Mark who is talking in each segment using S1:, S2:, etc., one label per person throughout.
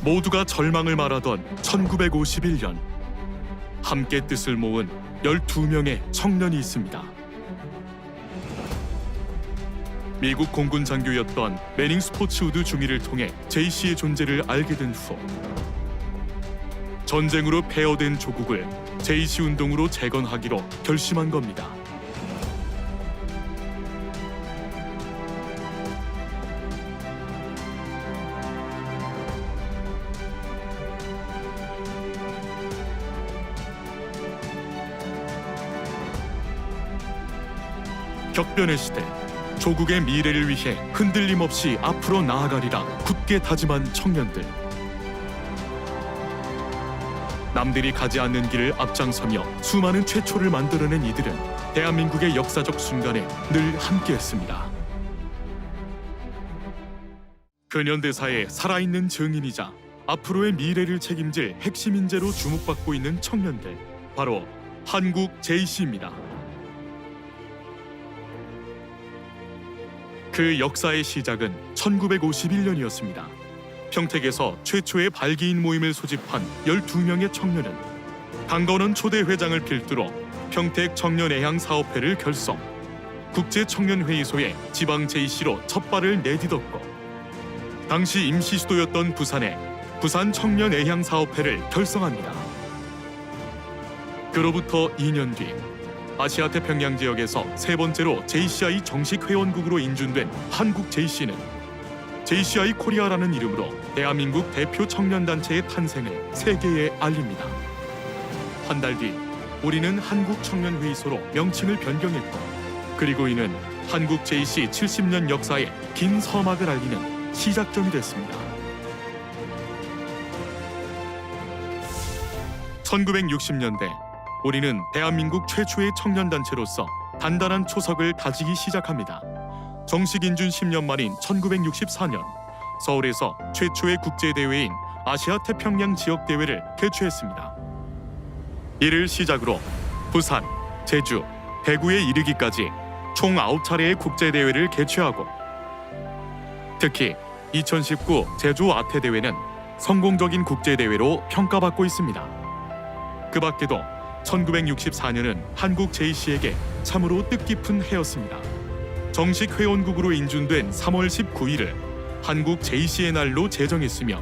S1: 모두가 절망을 말하던 1951년, 함께 뜻을 모은 12명의 청년이 있습니다. 미국 공군 장교였던 매닝 스포츠우드 중위를 통해 제이씨의 존재를 알게 된 후, 전쟁으로 폐허된 조국을 제이씨 운동으로 재건하기로 결심한 겁니다. 격변의 시대, 조국의 미래를 위해 흔들림 없이 앞으로 나아가리라 굳게 다짐한 청년들. 남들이 가지 않는 길을 앞장서며 수많은 최초를 만들어낸 이들은 대한민국의 역사적 순간에 늘 함께했습니다. 근현대사의 살아있는 증인이자 앞으로의 미래를 책임질 핵심 인재로 주목받고 있는 청년들, 바로 한국 제이씨입니다. 그 역사의 시작은 1951년이었습니다. 평택에서 최초의 발기인 모임을 소집한 12명의 청년은 강건원 초대 회장을 필두로 평택 청년애향사업회를 결성, 국제청년회의소에 지방 제이씨로 첫 발을 내딛었고, 당시 임시 수도였던 부산에 부산 청년애향사업회를 결성합니다. 그로부터 2년 뒤 아시아 태평양 지역에서 세 번째로 JCI 정식 회원국으로 인준된 한국 JC는 JCI 코리아라는 이름으로 대한민국 대표 청년단체의 탄생을 세계에 알립니다. 한 달 뒤 우리는 한국청년회의소로 명칭을 변경했고, 그리고 이는 한국 JC 70년 역사의 긴 서막을 알리는 시작점이 됐습니다. 1960년대 우리는 대한민국 최초의 청년단체로서 단단한 초석을 다지기 시작합니다. 정식 인준 10년 만인 1964년 서울에서 최초의 국제대회인 아시아 태평양 지역대회를 개최했습니다. 이를 시작으로 부산, 제주, 대구에 이르기까지 총 9차례의 국제대회를 개최하고, 특히 2019 제주 아태대회는 성공적인 국제대회로 평가받고 있습니다. 그 밖에도 1964년은 한국 JC에게 참으로 뜻깊은 해였습니다. 정식 회원국으로 인준된 3월 19일을 한국 JC의 날로 제정했으며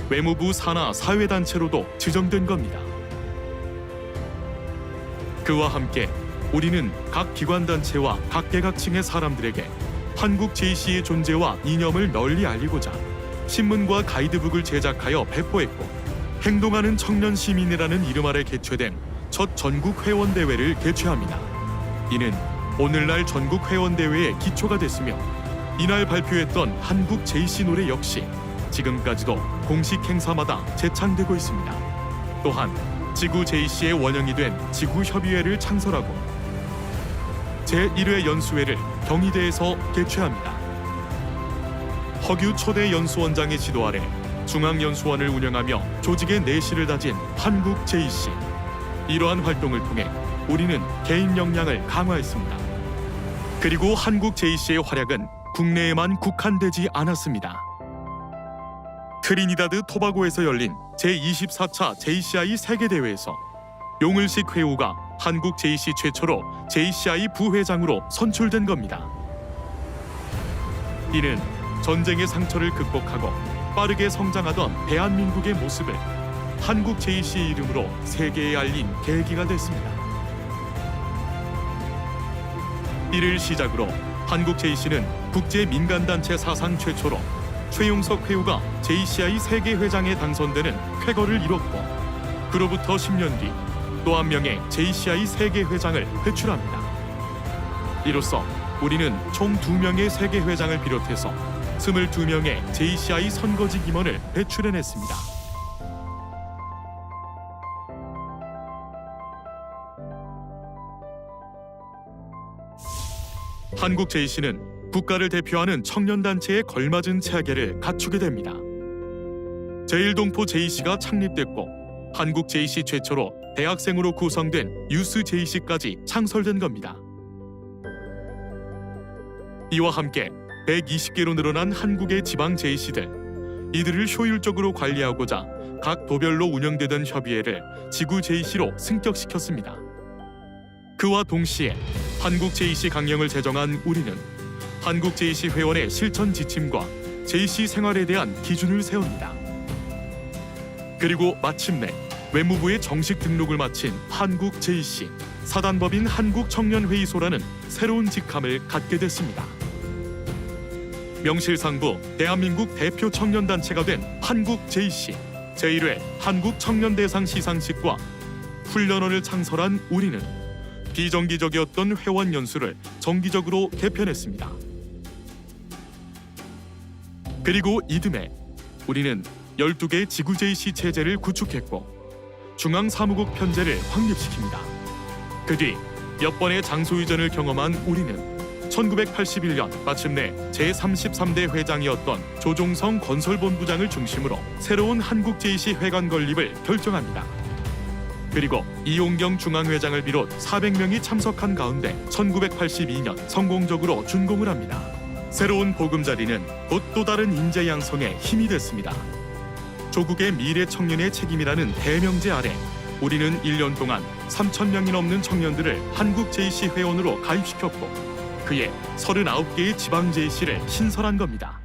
S1: 외무부 산하 사회단체로도 지정된 겁니다. 그와 함께 우리는 각 기관단체와 각계각층의 사람들에게 한국 JC의 존재와 이념을 널리 알리고자 신문과 가이드북을 제작하여 배포했고, 행동하는 청년 시민이라는 이름 아래 개최된 첫 전국 회원대회를 개최합니다. 이는 오늘날 전국 회원대회의 기초가 됐으며, 이날 발표했던 한국 JC 노래 역시 지금까지도 공식 행사마다 재창되고 있습니다. 또한 지구 JC의 원형이 된 지구협의회를 창설하고 제1회 연수회를 경희대에서 개최합니다. 허규 초대 연수원장의 지도 아래 중앙연수원을 운영하며 조직의 내실을 다진 한국 JC. 이러한 활동을 통해 우리는 개인 역량을 강화했습니다. 그리고 한국 JC의 활약은 국내에만 국한되지 않았습니다. 트리니다드 토바고에서 열린 제24차 JCI 세계대회에서 용을식 회우가 한국 JC 최초로 JCI 부회장으로 선출된 겁니다. 이는 전쟁의 상처를 극복하고 빠르게 성장하던 대한민국의 모습을 한국 JC의 이름으로 세계에 알린 계기가 됐습니다. 이를 시작으로 한국 JC는 국제민간단체 사상 최초로 최용석 회우가 JCI 세계회장에 당선되는 쾌거를 이뤘고, 그로부터 10년 뒤 또 한 명의 JCI 세계회장을 배출합니다. 이로써 우리는 총 2명의 세계회장을 비롯해서 22명의 JCI 선거직 임원을 배출해냈습니다. 한국 JC는 국가를 대표하는 청년단체에 걸맞은 체계를 갖추게 됩니다. 제1동포 JC가 창립됐고, 한국 JC 최초로 대학생으로 구성된 유스 JC까지 창설된 겁니다. 이와 함께 120개로 늘어난 한국의 지방 JC들, 이들을 효율적으로 관리하고자 각 도별로 운영되던 협의회를 지구 JC로 승격시켰습니다. 그와 동시에 한국 JC 강령을 제정한 우리는 한국 JC 회원의 실천 지침과 JC 생활에 대한 기준을 세웁니다. 그리고 마침내 외무부에 정식 등록을 마친 한국 JC, 사단법인 한국청년회의소라는 새로운 직함을 갖게 됐습니다. 명실상부 대한민국 대표 청년단체가 된 한국 JC, 제1회 한국청년대상 시상식과 훈련원을 창설한 우리는 비정기적이었던 회원 연수를 정기적으로 개편했습니다. 그리고 이듬해 우리는 12개 지구 JC 체제를 구축했고 중앙사무국 편제를 확립시킵니다. 그 뒤 몇 번의 장소 이전을 경험한 우리는 1981년 마침내 제33대 회장이었던 조종성 건설본부장을 중심으로 새로운 한국 JC 회관 건립을 결정합니다. 그리고 이용경 중앙회장을 비롯 400명이 참석한 가운데 1982년 성공적으로 준공을 합니다. 새로운 보금자리는 곧 또 다른 인재 양성에 힘이 됐습니다. 조국의 미래 청년의 책임이라는 대명제 아래 우리는 1년 동안 3,000명이 넘는 청년들을 한국 JC 회원으로 가입시켰고 그해 39개의 지방 JC를 신설한 겁니다.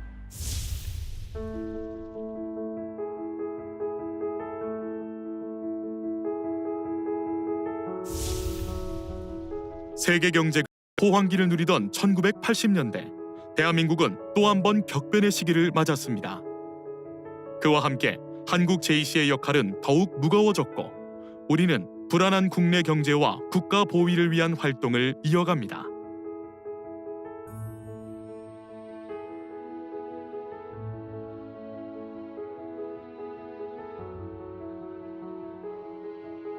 S1: 세계 경제가 호황기를 누리던 1980년대, 대한민국은 또 한 번 격변의 시기를 맞았습니다. 그와 함께 한국 JC의 역할은 더욱 무거워졌고 우리는 불안한 국내 경제와 국가 보위를 위한 활동을 이어갑니다.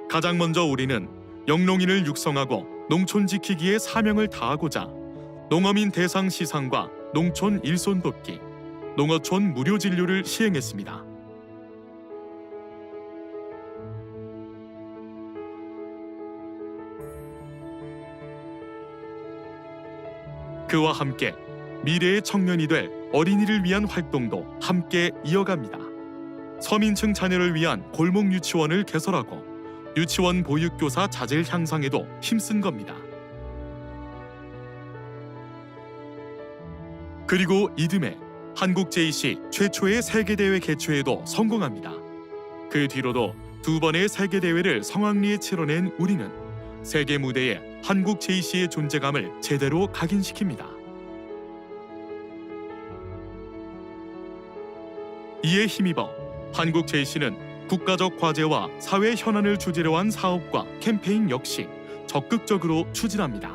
S1: 가장 먼저 우리는 영농인을 육성하고 농촌 지키기의 사명을 다하고자 농어민 대상 시상과 농촌 일손 돕기, 농어촌 무료 진료를 시행했습니다. 그와 함께 미래의 청년이 될 어린이를 위한 활동도 함께 이어갑니다. 서민층 자녀를 위한 골목 유치원을 개설하고 유치원 보육교사 자질 향상에도 힘쓴 겁니다. 그리고 이듬해 한국 JC 최초의 세계대회 개최에도 성공합니다. 그 뒤로도 2번의 세계대회를 성황리에 치러낸 우리는 세계 무대에 한국 JC의 존재감을 제대로 각인시킵니다. 이에 힘입어 한국 JC는 국가적 과제와 사회 현안을 주제로 한 사업과 캠페인 역시 적극적으로 추진합니다.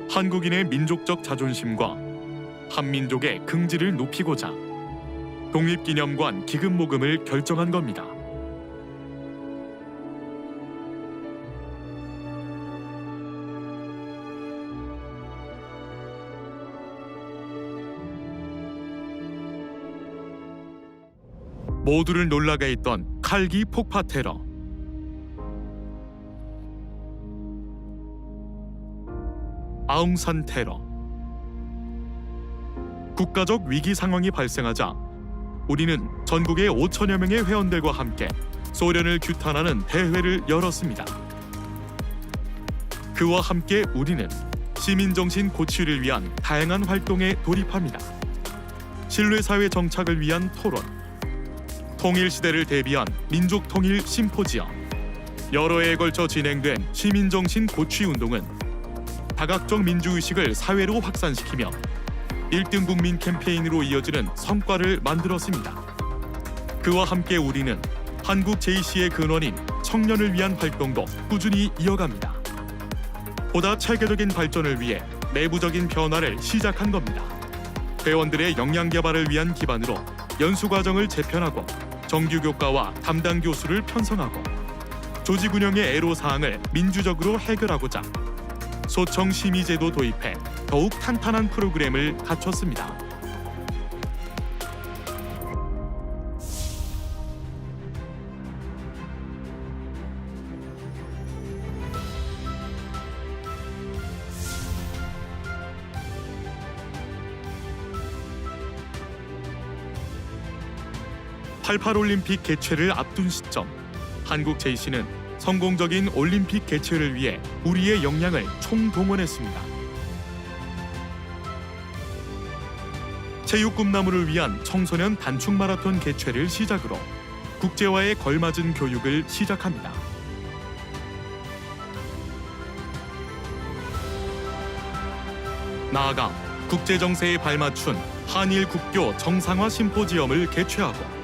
S1: 한국인의 민족적 자존심과 한민족의 긍지를 높이고자 독립기념관 기금 모금을 결정한 겁니다. 모두를 놀라게 했던 칼기 폭파 테러. 아웅산 테러. 국가적 위기 상황이 발생하자 우리는 전국의 5천여 명의 회원들과 함께 소련을 규탄하는 대회를 열었습니다. 그와 함께 우리는 시민정신 고취를 위한 다양한 활동에 돌입합니다. 신뢰사회 정착을 위한 토론, 통일시대를 대비한 민족통일 심포지엄, 여러 해에 걸쳐 진행된 시민정신 고취운동은 다각적 민주의식을 사회로 확산시키며 1등 국민 캠페인으로 이어지는 성과를 만들었습니다. 그와 함께 우리는 한국 JC의 근원인 청년을 위한 활동도 꾸준히 이어갑니다. 보다 체계적인 발전을 위해 내부적인 변화를 시작한 겁니다. 회원들의 역량 개발을 위한 기반으로 연수 과정을 재편하고 정규 교과와 담당 교수를 편성하고 조직 운영의 애로사항을 민주적으로 해결하고자 소청 심의제도 도입해 더욱 탄탄한 프로그램을 갖췄습니다. 88 올림픽 개최를 앞둔 시점, 한국 JC는 성공적인 올림픽 개최를 위해 우리의 역량을 총동원했습니다. 체육 꿈나무를 위한 청소년 단축 마라톤 개최를 시작으로 국제화에 걸맞은 교육을 시작합니다. 나아가 국제 정세에 발맞춘 한일 국교 정상화 심포지엄을 개최하고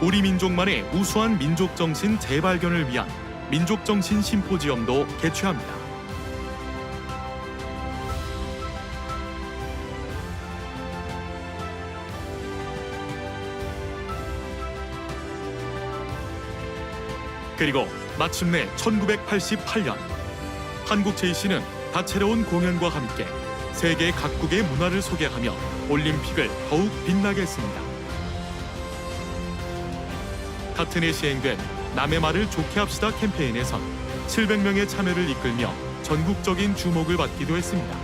S1: 우리 민족만의 우수한 민족 정신 재발견을 위한 민족 정신 심포지엄도 개최합니다. 그리고 마침내 1988년 한국 JC는 다채로운 공연과 함께 세계 각국의 문화를 소개하며 올림픽을 더욱 빛나게 했습니다. 같은 해 시행된 남의 말을 좋게 합시다 캠페인에선 700명의 참여를 이끌며 전국적인 주목을 받기도 했습니다.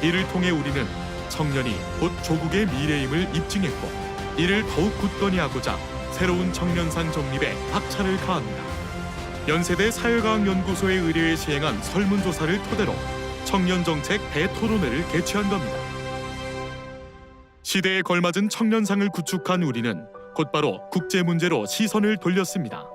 S1: 이를 통해 우리는 청년이 곧 조국의 미래임을 입증했고, 이를 더욱 굳건히 하고자 새로운 청년상 정립에 박차를 가합니다. 연세대 사회과학연구소의 의뢰에 시행한 설문조사를 토대로 청년정책 대토론회를 개최한 겁니다. 시대에 걸맞은 청년상을 구축한 우리는 곧바로 국제 문제로 시선을 돌렸습니다.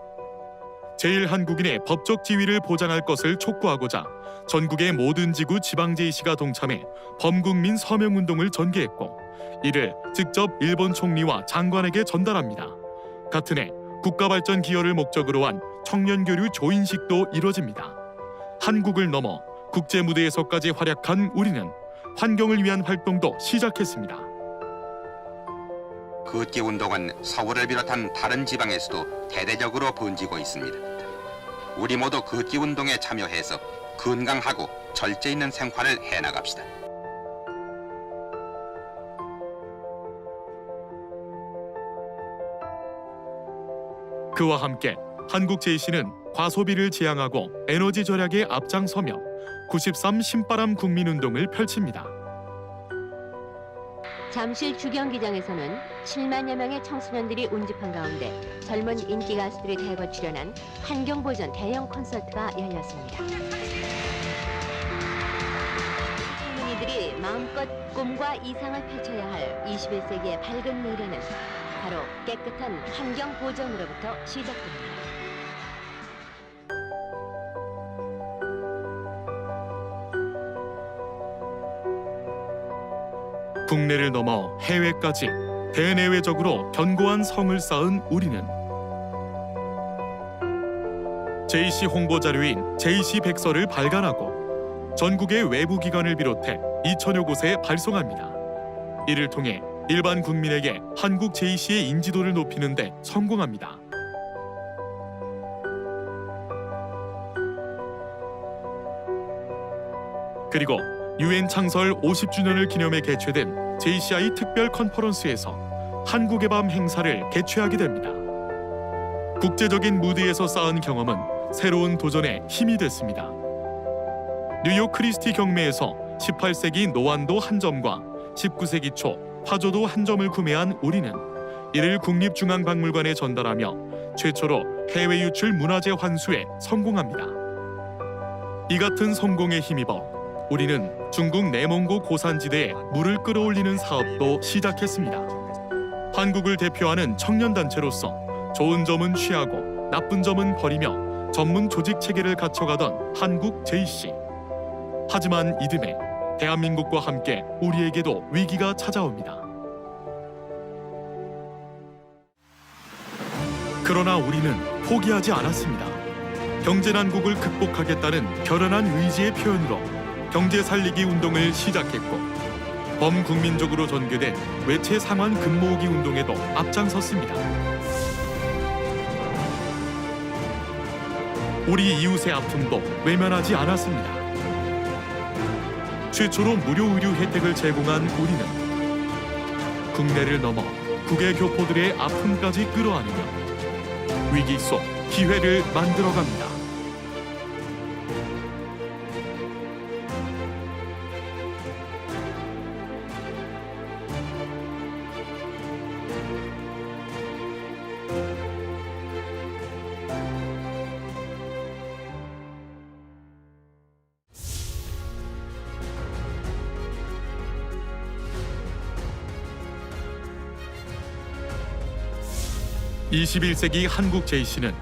S1: 제1한국인의 법적 지위를 보장할 것을 촉구하고자 전국의 모든 지구 지방JC가 동참해 범국민 서명운동을 전개했고, 이를 직접 일본 총리와 장관에게 전달합니다. 같은 해 국가발전 기여를 목적으로 한 청년교류 조인식도 이뤄집니다. 한국을 넘어 국제 무대에서까지 활약한 우리는 환경을 위한 활동도 시작했습니다.
S2: 걷기 운동은 서울을 비롯한 다른 지방에서도 대대적으로 번지고 있습니다. 우리 모두 걷기 운동에 참여해서 건강하고 절제 있는 생활을 해나갑시다.
S1: 그와 함께 한국 JC는 과소비를 지향하고 에너지 절약에 앞장서며 93 신바람 국민운동을 펼칩니다.
S3: 잠실 주경기장에서는 7만여 명의 청소년들이 운집한 가운데 젊은 인기 가수들이 대거 출연한 환경보전 대형 콘서트가 열렸습니다. 젊은이들이 마음껏 꿈과 이상을 펼쳐야 할 21세기의 밝은 미래는 바로 깨끗한 환경 보전으로부터 시작됩니다.
S1: 국내를 넘어 해외까지 대내외적으로 견고한 성을 쌓은 우리는 JC 홍보 자료인 JC 백서를 발간하고 전국의 외부 기관을 비롯해 2천여 곳에 발송합니다. 이를 통해 일반 국민에게 한국 JC의 인지도를 높이는 데 성공합니다. 그리고 UN 창설 50주년을 기념해 개최된 JCI 특별 컨퍼런스에서 한국의 밤 행사를 개최하게 됩니다. 국제적인 무대에서 쌓은 경험은 새로운 도전에 힘이 됐습니다. 뉴욕 크리스티 경매에서 18세기 노안도 한 점과 19세기 초 화조도 한 점을 구매한 우리는 이를 국립중앙박물관에 전달하며 최초로 해외 유출 문화재 환수에 성공합니다. 이 같은 성공에 힘입어 우리는 중국 내몽고 고산지대에 물을 끌어올리는 사업도 시작했습니다. 한국을 대표하는 청년단체로서 좋은 점은 취하고 나쁜 점은 버리며 전문 조직 체계를 갖춰가던 한국 JC. 하지만 이듬해 대한민국과 함께 우리에게도 위기가 찾아옵니다. 그러나 우리는 포기하지 않았습니다. 경제난국을 극복하겠다는 결연한 의지의 표현으로 경제 살리기 운동을 시작했고, 범국민적으로 전개된 외채 상환 금 모으기 운동에도 앞장섰습니다. 우리 이웃의 아픔도 외면하지 않았습니다. 최초로 무료 의료 혜택을 제공한 우리는 국내를 넘어 국외 교포들의 아픔까지 끌어안으며 위기 속 기회를 만들어갑니다. (21세기) 한국 JC는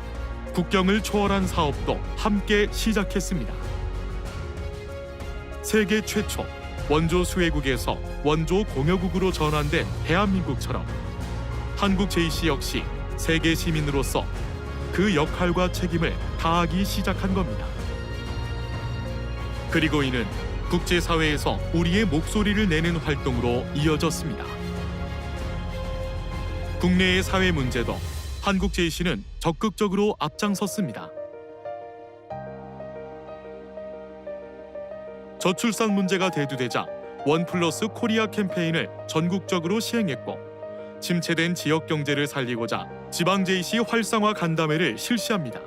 S1: 국경을 초월한 사업도 함께 시작했습니다. 세계 최초 원조 수혜국에서 원조 공여국으로 전환된 대한민국처럼 한국 JC 역시 세계 시민으로서 그 역할과 책임을 다하기 시작한 겁니다. 그리고 이는 국제사회에서 우리의 목소리를 내는 활동으로 이어졌습니다. 국내의 사회 문제도 한국 JC는 적극적으로 앞장섰습니다. 저출산 문제가 대두되자 원플러스 코리아 캠페인을 전국적으로 시행했고, 침체된 지역 경제를 살리고자 지방 JC 활성화 간담회를 실시합니다.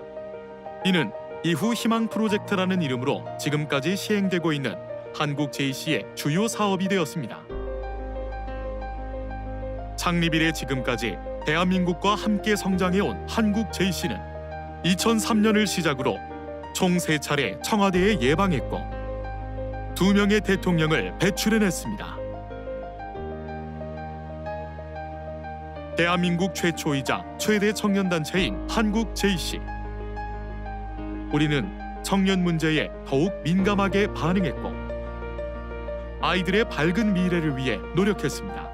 S1: 이는 이후 희망 프로젝트라는 이름으로 지금까지 시행되고 있는 한국 JC의 주요 사업이 되었습니다. 창립 이래 지금까지 대한민국과 함께 성장해온 한국 JC는 2003년을 시작으로 총 3차례 청와대에 예방했고 2명의 대통령을 배출해냈습니다. 대한민국 최초이자 최대 청년단체인 한국 JC. 우리는 청년 문제에 더욱 민감하게 반응했고 아이들의 밝은 미래를 위해 노력했습니다.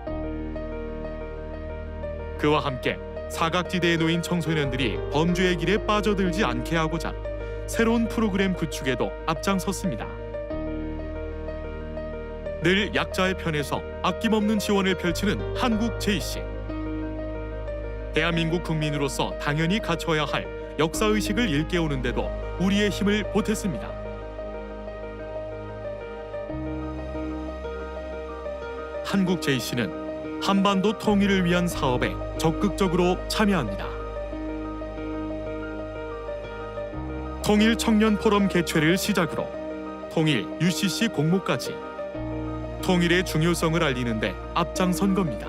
S1: 그와 함께 사각지대에 놓인 청소년들이 범죄의 길에 빠져들지 않게 하고자 새로운 프로그램 구축에도 앞장섰습니다. 늘 약자의 편에서 아낌없는 지원을 펼치는 한국 JC. 대한민국 국민으로서 당연히 갖춰야 할 역사의식을 일깨우는데도 우리의 힘을 보탰습니다. 한국 JC는 한반도 통일을 위한 사업에 적극적으로 참여합니다. 통일 청년 포럼 개최를 시작으로 통일 UCC 공모까지 통일의 중요성을 알리는 데 앞장선 겁니다.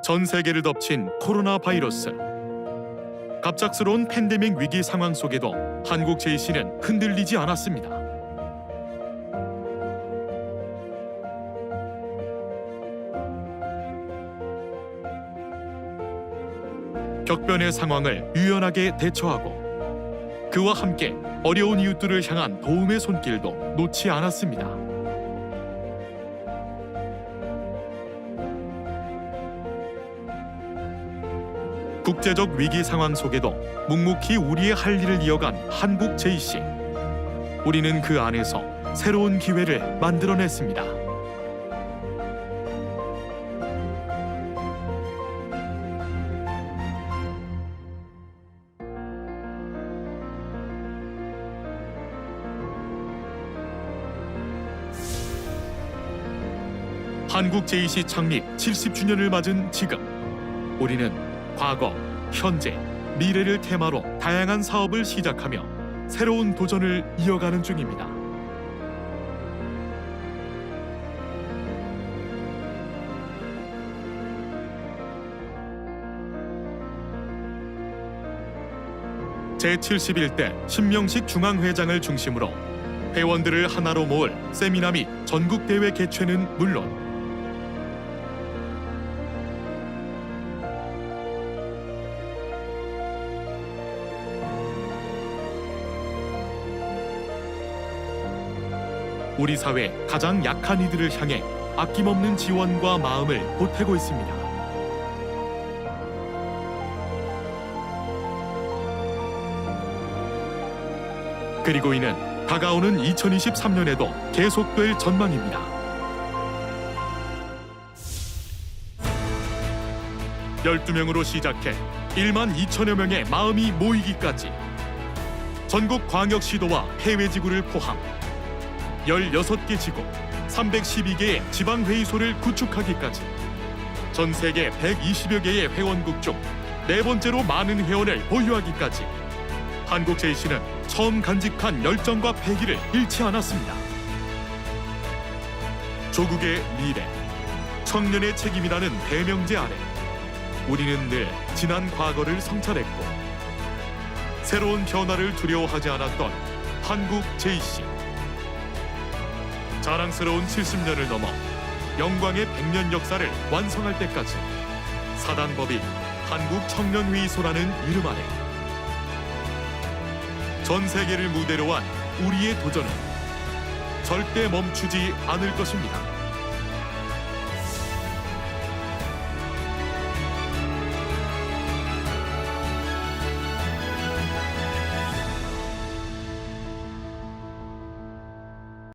S1: 전 세계를 덮친 코로나 바이러스. 갑작스러운 팬데믹 위기 상황 속에도 한국 JC는 흔들리지 않았습니다. 격변의 상황을 유연하게 대처하고 그와 함께 어려운 이웃들을 향한 도움의 손길도 놓지 않았습니다. 국제적 위기 상황 속에도 묵묵히 우리의 할 일을 이어간 한국 JC. 우리는 그 안에서 새로운 기회를 만들어냈습니다. 한국 JC 창립 70주년을 맞은 지금 우리는 과거, 현재, 미래를 테마로 다양한 사업을 시작하며 새로운 도전을 이어가는 중입니다. 제71대 신명식 중앙회장을 중심으로 회원들을 하나로 모을 세미나 및 전국대회 개최는 물론 우리 사회 가장 약한 이들을 향해 아낌없는 지원과 마음을 보태고 있습니다. 그리고 이는 다가오는 2023년에도 계속될 전망입니다. 12명으로 시작해 1만 2천여 명의 마음이 모이기까지 전국 광역시도와 해외지구를 포함 16개 지구, 312개의 지방회의소를 구축하기까지 전 세계 120여 개의 회원국 중 네 번째로 많은 회원을 보유하기까지 한국 JC는 처음 간직한 열정과 패기를 잃지 않았습니다. 조국의 미래, 청년의 책임이라는 대명제 아래 우리는 늘 지난 과거를 성찰했고 새로운 변화를 두려워하지 않았던 한국 JC. 자랑스러운 70년을 넘어 영광의 100년 역사를 완성할 때까지 사단법인 한국청년회의소라는 이름 아래 전 세계를 무대로 한 우리의 도전은 절대 멈추지 않을 것입니다.